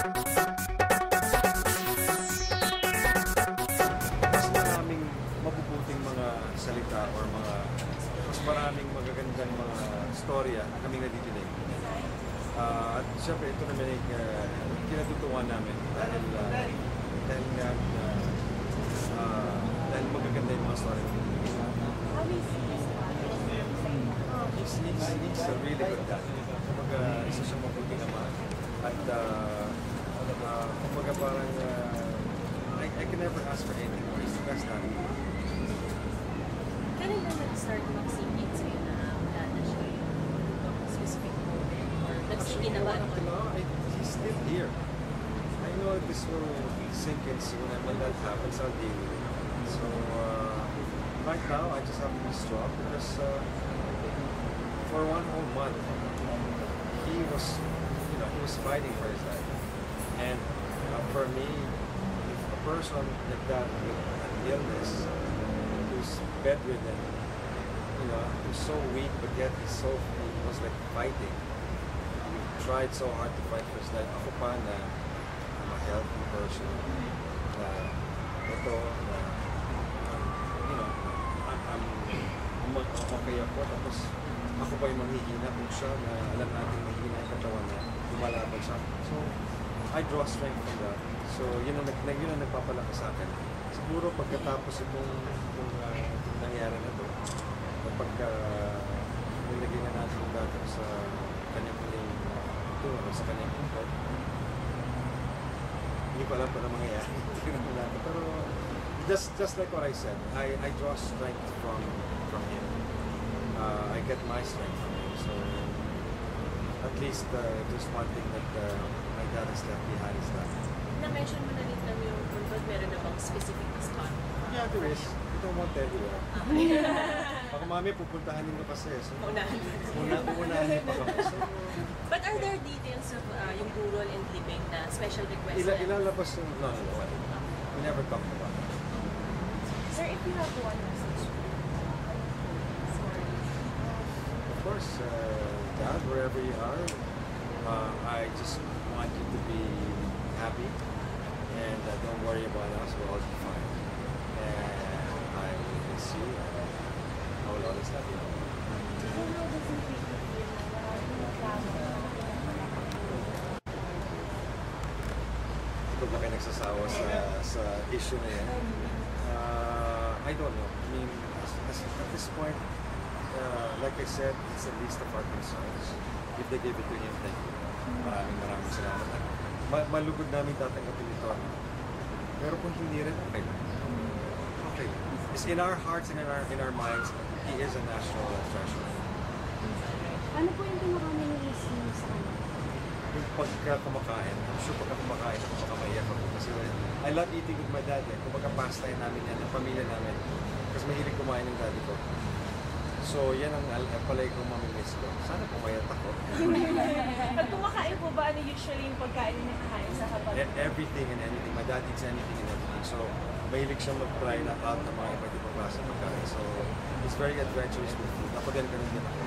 Mas maraming mabubuting mga salita or mas maraming magagandang mga storya kaming nadidinig. At syempre ito naman ay kinatutuwa namin dahil magaganda yung mga storya. He's a really good guy. Kumbaga, isa siyang mabuti naman. At kumbaga parang I can never ask for anything more. He's the best daddy. Kailan na nag-start mag-singing sa'yo na wala na siya yung specific moment? Or nagsingin na ba? He's still here. I know this will sink in soon, and when that happens, I'll deal with it. So, right now, I just have to be strong because for 1 whole month, he was fighting for his life. And for me, if a person like that with an illness, who's bedridden, who's so weak, but yet he was like fighting. He tried so hard to fight for his life. Ako pa na I'm a healthy person, na ito, na I'm okay ako, tapos ako pa yung manghihina kung siya na alam natin mahihina yung katawan na lumalaban siya. So, I draw strength from that. So, yun ang nagpapalakas sa akin. Siguro pagkatapos itong nangyari na ito, kapag nilagay na natin yung dati sa kanyang sa kanyang import, hindi ko alam pa na mangyayari. Pero, just like what I said, I draw strength from him. I get my strength from him. So, at least just one thing that my dad has left behind is that. Na-mention mo na rin lang yung kung meron na bang specific na spot? Yeah, there is. I don't want everywhere. Baka mami, pupuntahan nyo kasi. So, unahin pa kami. So, but are there details of yung burol and living na special request? Ilalabas yung... No. We never talked about it. Sir, if you have one message, of course, Dad, wherever you are, I just want you to be happy and don't worry about us, we'll all be fine. And I will miss you and I will always love you. Ito ba kayo nagsasawa sa issue na yan? I don't know. I mean, at this point, like I said, it's the least of our concerns. If they gave it to him, thank you. Maraming salamat. Malugod namin tatanggapin ito. Pero kung hindi rin, okay lang. Okay lang. It's in our hearts and in our minds, he is a national treasure. Ano po yung pinaka-miss niyo sa kanya? Yung pagka-kumakain, I'm sure pagka-kumakain ako makamaiyak ako. Kasi I love eating with my dad. Kumbaga pastime namin yan, ng pamilya namin. Kasi mahilig kumain ng daddy ko. So, yan ang palay kong mamimiss ko. Sana pumayat ako. Pag kumakain po ba, ano usually yung pagkain na nakain sa kapatid? Everything and anything. My dad eats anything and everything. So, mahilig siyang mag-try na out ng mga iba't ibang klase ng pagkain. So, he's very adventurous with food. Ako din, ganun din ako.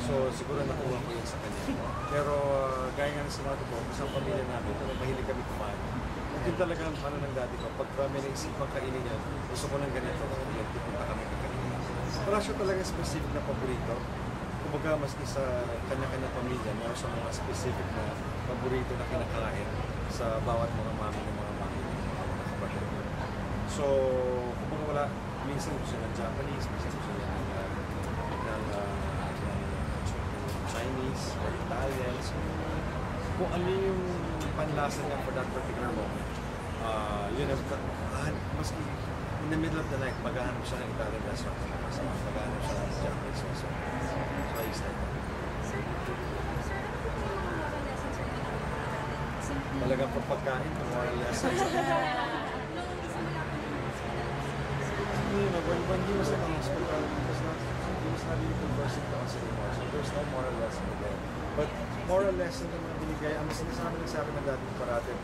So, siguro nakuha ko yun sa kanya. Pero, gaya nga na sinabi ko, isang pamilya namin, mahilig kami kumain. Yun talaga ang ano ng daddy ko. Pag may naisipang kainin yan, gusto ko ng ganito, yan, pupunta kami kakainin. Wala siya talaga specific na paborito. Kumbaga, maski sa kanya-kanya pamilya, meron siya mga specific na paborito na kinakain sa bawat mga mami ng mga kapatid. So, kumbaga wala, minsan gusto ng Japanese, minsan gusto niya ng Chinese or Italian. So, kung ano yung panlasa niya for that particular moment, yun ang, maski in the middle of the night, maghahanap siya ng Italian restaurant. Maghahanap siya ng Japanese restaurant. So, I used like that. Talagang pagpagkain, moral lessons. When he was in the hospital, he was not really conversing to us anymore. So there's no moral lesson there. But moral lesson naman binigay, ang sinasabi ng sabi ng dati parate,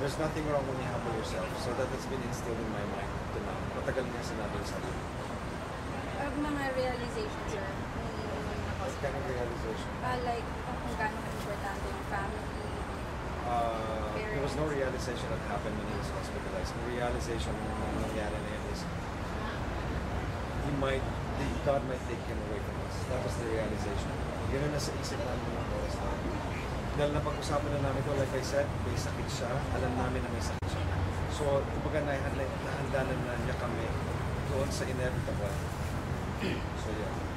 there's nothing wrong when you humble yourself. So that has been instilled in my mind to now. Matagal niya sinabi sa akin. Mga realizations, sir. What kind of realization? Like, kung gaano ka-importante yung family, Yung was no realization that happened when he was hospitalized. The realization nung nangyari na yun is God might take him away from us. That was the realization. Yun ang nasa isip namin ng oras na. Dahil napag-usapan na namin ito, like I said, may sakit siya. Alam namin na may sakit siya. So, kumbaga nahanda na niya kami doon sa inevitable. So, yeah.